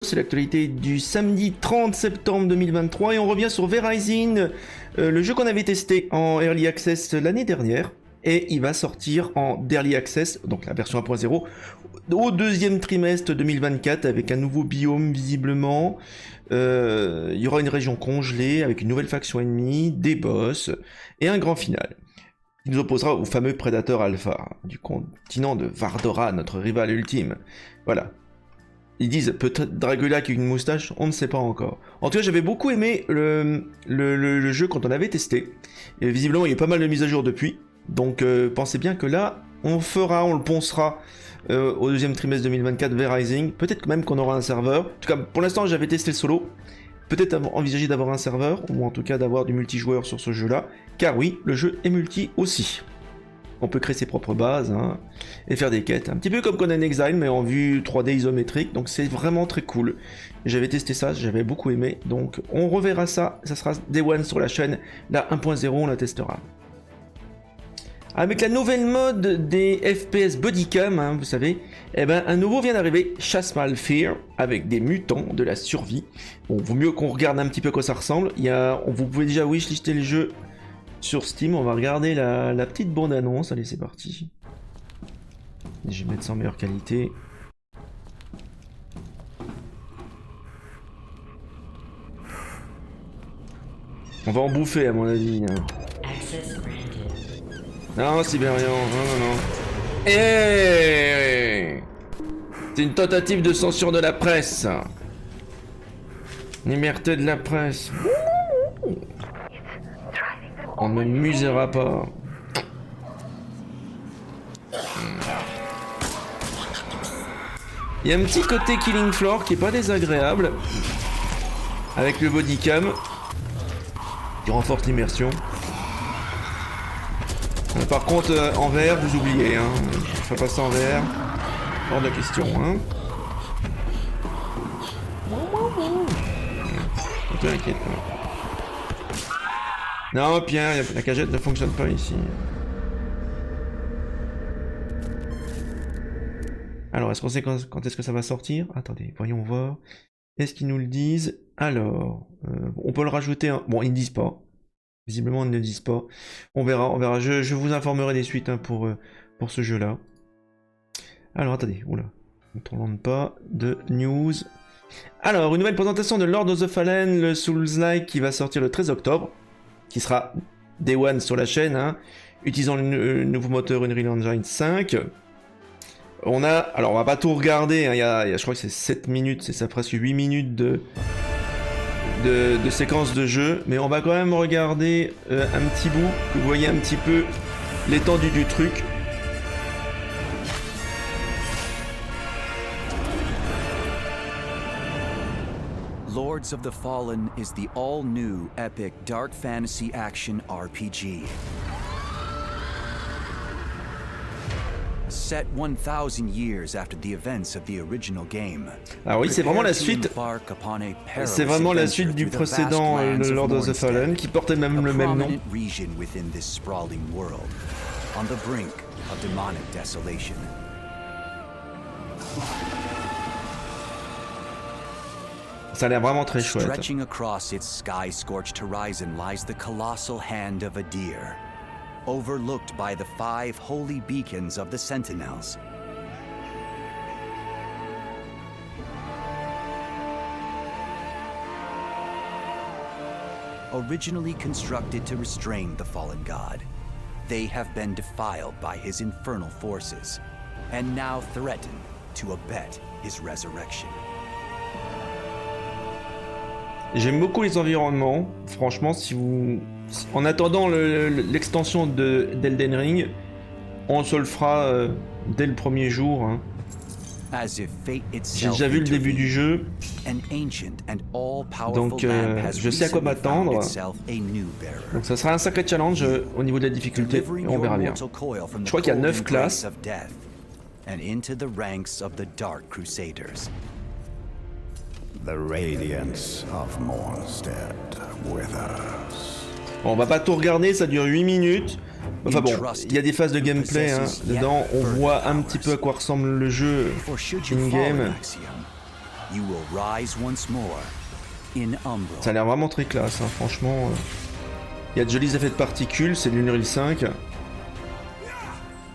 C'est l'actualité du samedi 30 septembre 2023 et on revient sur V-Rising, le jeu qu'on avait testé en Early Access l'année dernière et il va sortir en Early Access, donc la version 1.0, au deuxième trimestre 2024 avec un nouveau biome visiblement. Il y aura une région congelée avec une nouvelle faction ennemie, des boss et un grand final. Il nous opposera au fameux prédateur alpha du continent de Vardora, notre rival ultime. Voilà. Ils disent peut-être Dragula qui a une moustache, on ne sait pas encore. En tout cas, j'avais beaucoup aimé le jeu quand on avait testé. Et visiblement, il y a eu pas mal de mises à jour depuis. Donc pensez bien que là, on le poncera au deuxième trimestre 2024 vers Rising. Peut-être même qu'on aura un serveur. En tout cas, pour l'instant, j'avais testé le solo. Peut-être envisager d'avoir un serveur, ou en tout cas d'avoir du multijoueur sur ce jeu-là. Car oui, le jeu est multi aussi. On peut créer ses propres bases hein, et faire des quêtes. Un petit peu comme Conan Exile, mais en vue 3D isométrique. Donc c'est vraiment très cool. J'avais testé ça, j'avais beaucoup aimé. Donc on reverra ça. Ça sera Day One sur la chaîne. La 1.0, on la testera. Avec la nouvelle mode des FPS Bodycam, hein, vous savez, eh ben, un nouveau vient d'arriver, Chasmal Fear, avec des mutants, de la survie. Bon, vaut mieux qu'on regarde un petit peu à quoi ça ressemble. Vous pouvez déjà wishlister le jeu sur Steam, on va regarder la petite bande-annonce. Allez, c'est parti. Je vais mettre ça en meilleure qualité. On va en bouffer, à mon avis. Hein. Non, Sibérian, non. C'est une tentative de censure de la presse. Liberté de la presse. On ne m'usera pas. Il y a un petit côté Killing Floor qui est pas désagréable. Avec le bodycam. Qui renforce l'immersion. Par contre, en VR, vous oubliez, hein. Je fais pas ça en VR. Hors de question, hein. Ne t'inquiète pas. Non, Pierre, la cagette ne fonctionne pas ici. Alors, est-ce qu'on sait quand est-ce que ça va sortir? Attendez, voyons voir. Est-ce qu'ils nous le disent? Alors, on peut le rajouter. Bon, ils ne disent pas. Visiblement, ils ne le disent pas. On verra. Je vous informerai des suites hein, pour ce jeu-là. Alors, attendez, oula. On ne tourne pas de news. Alors, une nouvelle présentation de Lord of the Fallen, le Souls-like qui va sortir le 13 octobre. Qui sera Day One sur la chaîne, hein, utilisant le nouveau moteur Unreal Engine 5. Alors, on va pas tout regarder. Hein, je crois que c'est 7 minutes, c'est ça, presque 8 minutes de séquences de jeu, mais on va quand même regarder un petit bout, que vous voyez un petit peu l'étendue du truc. Lords of the Fallen is the all-new epic dark fantasy action RPG. Set 1000 years after the events of the original game. Ah oui, c'est vraiment la suite. C'est vraiment la suite du précédent Lord of the Fallen qui portait même le même nom. Region within this sprawling world, on the brink of demonic desolation. Ça a l'air vraiment très chouette. Stretching across its sky-scorched horizon lies the colossal hand of a deer, overlooked by the 5 holy beacons of the Sentinels. Originally constructed to restrain the fallen god, they have been defiled by his infernal forces, and now threaten to abet his resurrection. J'aime beaucoup les environnements. Franchement, en attendant l'extension d'Elden Ring, on se le fera dès le premier jour. Hein. J'ai déjà vu le début du jeu, donc je sais à quoi m'attendre. Donc ça sera un sacré challenge au niveau de la difficulté, et on verra bien. Je crois qu'il y a 9 classes. The radiance of Mornstead withers. Bon, on va pas tout regarder, ça dure 8 minutes. Enfin bon, il y a des phases de gameplay hein. Dedans, on voit un petit peu à quoi ressemble le jeu in-game. you will rise once more in Umbral. Ça a l'air vraiment très classe, hein, franchement. Il y a de jolis effets de particules, c'est de l'Unreal 5.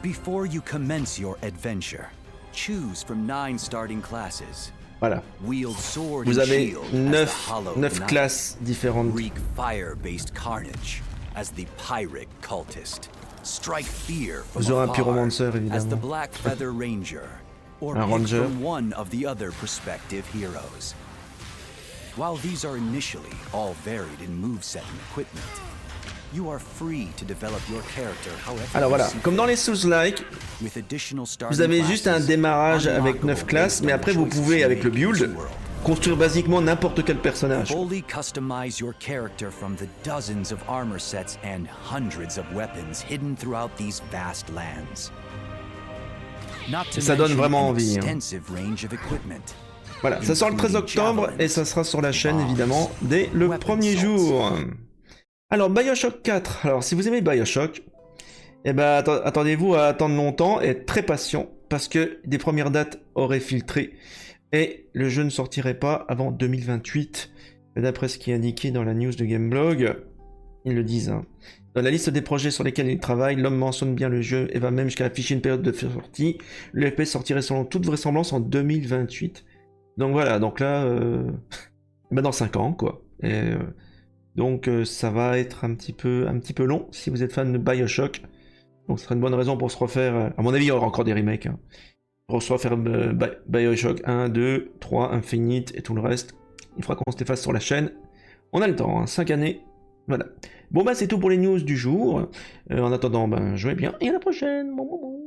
Before you commence your adventure, choose from 9 starting classes. Voilà. Wield sword Vous and avez shield as the 9 Hollow Knight. classes différentes. Wreak fire-based carnage as the Pyrrhic cultist. Strike fear from Vous aurez un afar pyromancer, as the évidemment. Black Feather Ranger, or Un pick ranger. from one of the other prospective heroes. While these are initially all varied in moveset and equipment, you are free to develop your character however Alors voilà, you see comme dans les Souls-like, with additional starting vous avez juste un classes démarrage avec unlockable 9 classes, based mais on après the vous choices pouvez, you avec le make in build, the world. construire basiquement n'importe quel personnage. Fully customize your character from the dozens of armor sets and hundreds of weapons hidden throughout these vast lands. Not to Ça donne mention vraiment an envie, hein. extensive range of equipment. Voilà, ça sort le 13 octobre et ça sera sur la chaîne évidemment dès le premier jour. Alors BioShock 4, alors si vous aimez BioShock, eh ben attendez-vous à attendre longtemps et être très patient parce que des premières dates auraient filtré et le jeu ne sortirait pas avant 2028. D'après ce qui est indiqué dans la news de Gameblog, ils le disent. Hein. Dans la liste des projets sur lesquels il travaille, l'homme mentionne bien le jeu et va même jusqu'à afficher une période de sortie. Le FPS sortirait selon toute vraisemblance en 2028. Donc voilà, donc là, bah dans 5 ans, quoi. Et, donc ça va être un petit peu long si vous êtes fan de BioShock. Donc ce serait une bonne raison pour se refaire, à mon avis il y aura encore des remakes, hein, pour se refaire BioShock 1, 2, 3, Infinite et tout le reste. Il faudra qu'on se les fasse sur la chaîne. On a le temps, hein, 5 années. Voilà. Bon bah c'est tout pour les news du jour. En attendant, ben jouez bien et à la prochaine. Bon.